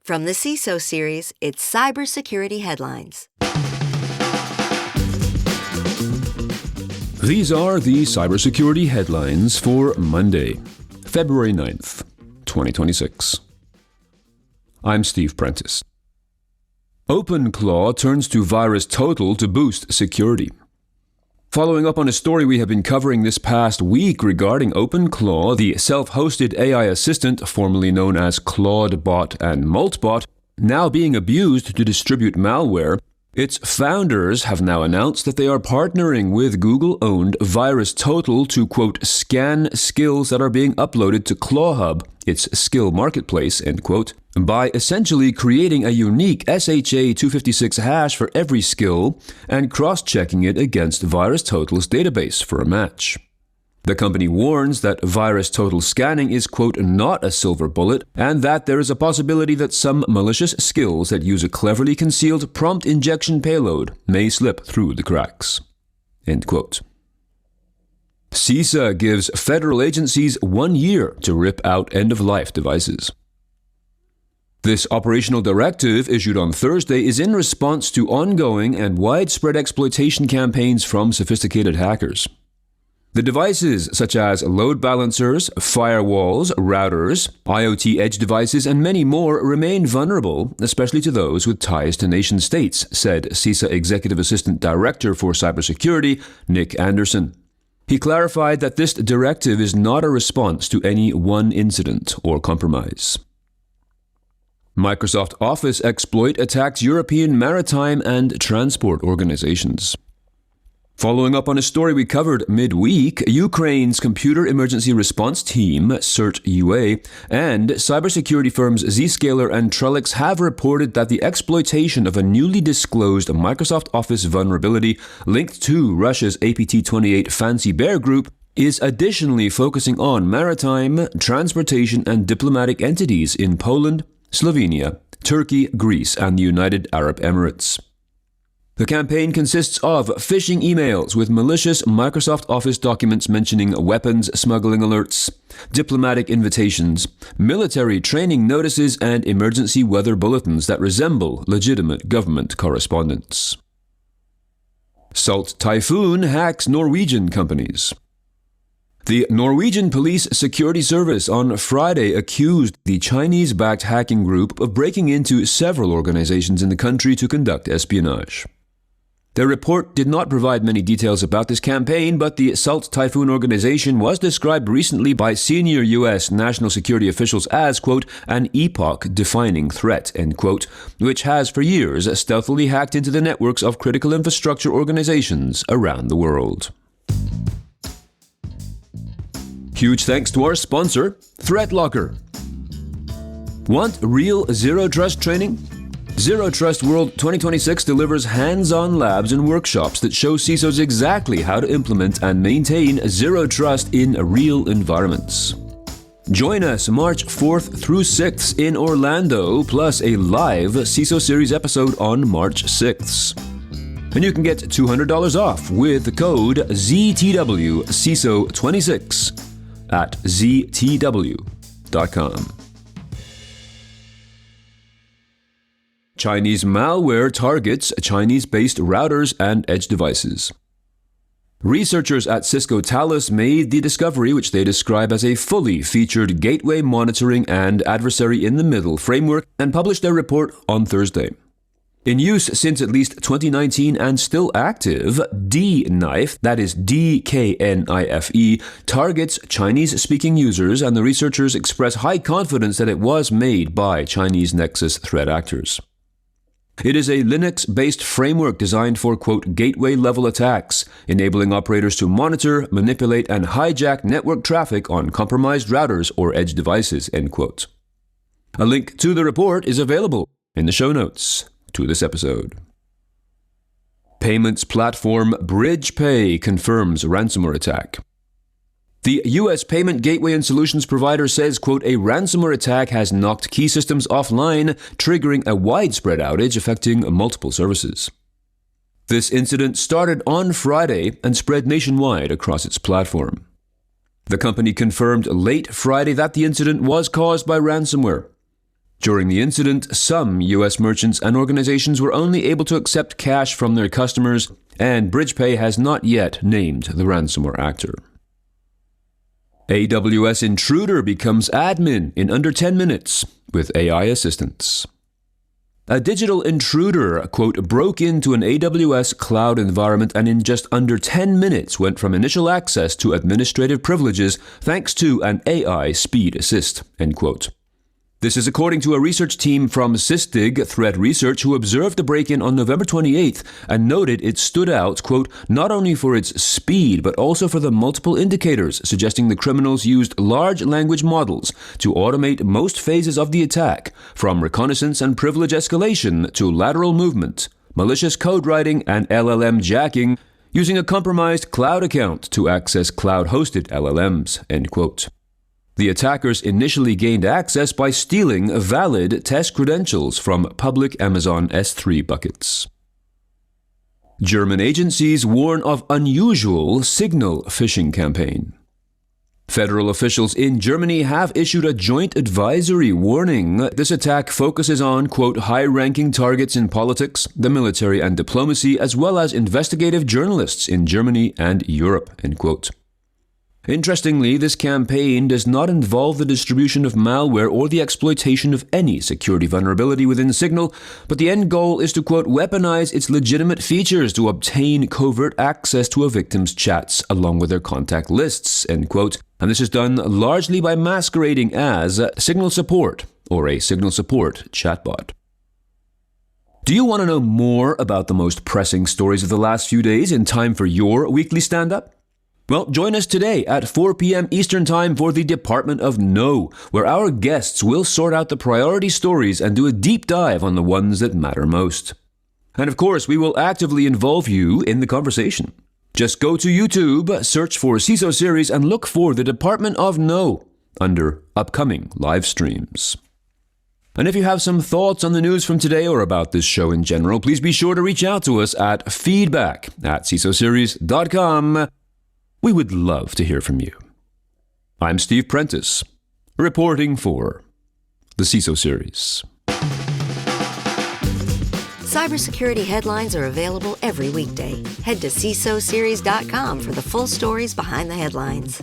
From the CISO series, it's Cybersecurity Headlines. These are the cybersecurity headlines for Monday, February 9th, 2026. I'm Steve Prentice. OpenClaw turns to VirusTotal to boost security. Following up on a story we have been covering this past week regarding OpenClaw, the self-hosted AI assistant formerly known as ClaudeBot and Moltbot, now being abused to distribute malware, its founders have now announced that they are partnering with Google-owned VirusTotal to, quote, scan skills that are being uploaded to ClawHub, its skill marketplace, end quote, by essentially creating a unique SHA-256 hash for every skill and cross-checking it against VirusTotal's database for a match. The company warns that VirusTotal scanning is, quote, not a silver bullet, and that there is a possibility that some malicious skills that use a cleverly concealed prompt injection payload may slip through the cracks, end quote. CISA gives federal agencies 1 year to rip out end-of-life devices. This operational directive, issued on Thursday, is in response to ongoing and widespread exploitation campaigns from sophisticated hackers. The devices, such as load balancers, firewalls, routers, IoT edge devices, and many more, remain vulnerable, especially to those with ties to nation-states, said CISA Executive Assistant Director for Cybersecurity, Nick Anderson. He clarified that this directive is not a response to any one incident or compromise. Microsoft Office exploit attacks European maritime and transport organizations. Following up on a story we covered midweek, Ukraine's Computer Emergency Response Team, CERT-UA, and cybersecurity firms Zscaler and Trellix have reported that the exploitation of a newly disclosed Microsoft Office vulnerability linked to Russia's APT-28 Fancy Bear group is additionally focusing on maritime, transportation, and diplomatic entities in Poland, Slovenia, Turkey, Greece, and the United Arab Emirates. The campaign consists of phishing emails with malicious Microsoft Office documents mentioning weapons smuggling alerts, diplomatic invitations, military training notices, and emergency weather bulletins that resemble legitimate government correspondence. Salt typhoon hacks Norwegian companies. The Norwegian Police Security Service on Friday accused the Chinese-backed hacking group of breaking into several organizations in the country to conduct espionage. Their report did not provide many details about this campaign, but the Salt Typhoon organization was described recently by senior U.S. national security officials as, quote, an epoch-defining threat, end quote, which has for years stealthily hacked into the networks of critical infrastructure organizations around the world. Huge thanks to our sponsor, ThreatLocker. Want real zero-trust training? Zero Trust World 2026 delivers hands-on labs and workshops that show CISOs exactly how to implement and maintain zero trust in real environments. Join us March 4th through 6th in Orlando, plus a live CISO Series episode on March 6th. And you can get $200 off with the code ZTWCISO26 at ztw.com. Chinese malware targets Chinese-based routers and edge devices. Researchers at Cisco Talos made the discovery, which they describe as a fully featured gateway monitoring and adversary-in-the-middle framework, and published their report on Thursday. In use since at least 2019 and still active, DKnife, that is DKNIFE, targets Chinese-speaking users, and the researchers express high confidence that it was made by Chinese Nexus threat actors. It is a Linux-based framework designed for, quote, gateway-level attacks, enabling operators to monitor, manipulate, and hijack network traffic on compromised routers or edge devices, end quote. A link to the report is available in the show notes to this episode. Payments platform BridgePay confirms ransomware attack. The U.S. payment gateway and solutions provider says, quote, a ransomware attack has knocked key systems offline, triggering a widespread outage affecting multiple services. This incident started on Friday and spread nationwide across its platform. The company confirmed late Friday that the incident was caused by ransomware. During the incident, some U.S. merchants and organizations were only able to accept cash from their customers, and BridgePay has not yet named the ransomware actor. AWS intruder becomes admin in under 10 minutes with AI assistance. A digital intruder, quote, broke into an AWS cloud environment and in just under 10 minutes went from initial access to administrative privileges thanks to an AI speed assist, end quote. This is according to a research team from CISA Threat Research who observed the break-in on November 28th and noted it stood out, quote, not only for its speed but also for the multiple indicators suggesting the criminals used large language models to automate most phases of the attack, from reconnaissance and privilege escalation to lateral movement, malicious code writing, and LLM jacking, using a compromised cloud account to access cloud-hosted LLMs, end quote. The attackers initially gained access by stealing valid test credentials from public Amazon S3 buckets. German agencies warn of unusual signal phishing campaign. Federal officials in Germany have issued a joint advisory warning this attack focuses on, quote, high-ranking targets in politics, the military, and diplomacy, as well as investigative journalists in Germany and Europe, end quote. Interestingly, this campaign does not involve the distribution of malware or the exploitation of any security vulnerability within Signal, but the end goal is to, quote, weaponize its legitimate features to obtain covert access to a victim's chats along with their contact lists, end quote. And this is done largely by masquerading as Signal support or a Signal support chatbot. Do you want to know more about the most pressing stories of the last few days in time for your weekly stand-up? Well, join us today at 4 p.m. Eastern Time for the Department of No, where our guests will sort out the priority stories and do a deep dive on the ones that matter most. And of course, we will actively involve you in the conversation. Just go to YouTube, search for CISO Series, and look for the Department of No under Upcoming Live Streams. And if you have some thoughts on the news from today or about this show in general, please be sure to reach out to us at feedback@cisoseries.com. We would love to hear from you. I'm Steve Prentice, reporting for the CISO Series. Cybersecurity headlines are available every weekday. Head to CISOseries.com for the full stories behind the headlines.